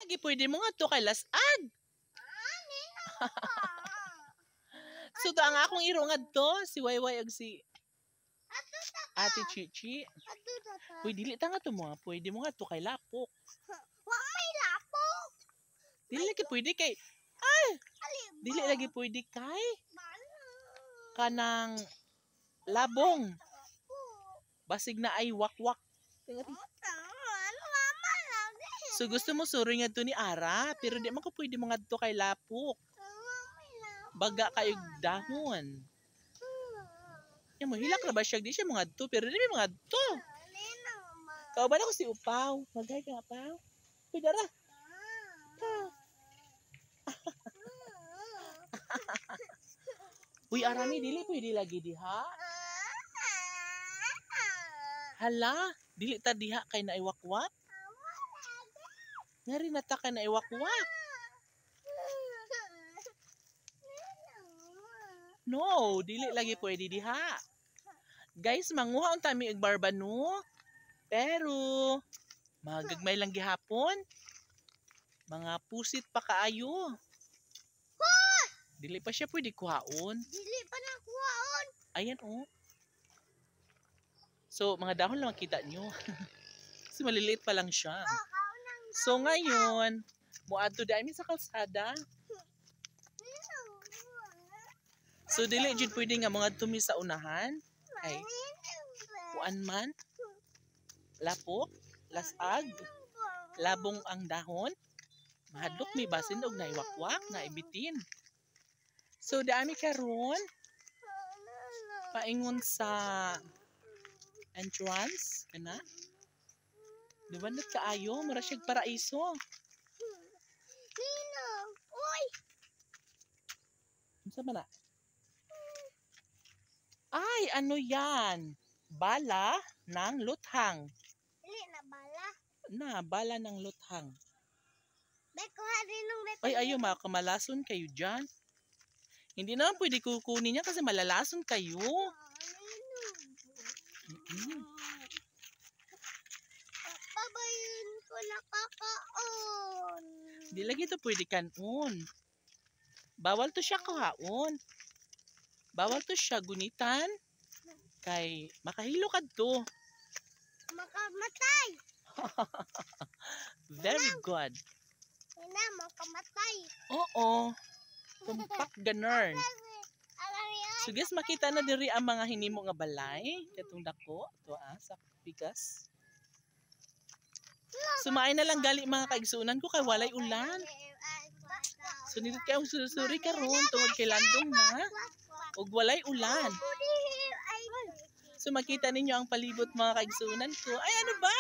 lagi pwede mo nga to kay lasag. So to ang akong iro nga to, si Wayway ag si Ate Chichi. Uy, dili ta nga to mo. Pwede mo nga to kay lapok. Wa may lapok. Dili lagi pwede kay dili lagi pwede kay kanang labong. Basig na ay wakwak. So gusto mo suri nga to ni Ara, pero di man ko pwede mo nga to kay lapok. Baga kayo dahon. Yan mo, hilak na ba siya? Di siya mga to, pero di mga to. Kauban ako si Upaw. Maghay ka nga, Paw. Uy, dara. Uy, Arami, dili pwede lagi diha. Hala, dili ta diha kay naiwakwak. Ngari na ta kay naiwakwak. No, dili lagi pwede diha. Guys, manguha unta mi og barbano. Pero magagmay lang gihapon. Mga pusit pa kaayo. Dili pa siya pwede kuhaon. Dili pa na kuhaon. Ayan oh. So, mga dahon lang makita nyo. Kasi maliliit pa lang siya. So, ngayon, muadto dami sa kalsada. So, dili jud pwede nga mga tumi sa unahan. Ay, kuan man. Lapok, lasag, labong ang dahon. Mahadlok may basin og naiwakwak, naibitin. So, dami karon paingon sa entrance, kana? Diba na kaayo? Mura siyang paraiso. Nino, uy! Ano ba na? Ay, ano yan? Bala ng luthang. Dili na bala. Na, bala ng luthang. Kuha rin nung Ay, ayo, makamalason kayo dyan. Hindi naman pwede kukunin niya kasi malalason kayo. Pabayin ko na kakaon. Hindi lagi ito pwede kanon. Bawal to siya kahaon. Bawal to siya gunitan. Kay makahilo ka to. Makamatay. Very good. Ina, makamatay. Oo. Tumpak ganern. So guys, makita na diri ang mga hinimo nga balay. Katong dako. Ito sa pigas. Sumain na lang gali mga kaigsunan ko kay walay ulan. So nindot kayo susuri karon tungod kay landong na. Ug walay ulan. So makita ninyo ang palibot mga kaigsunan ko. Ay ano ba?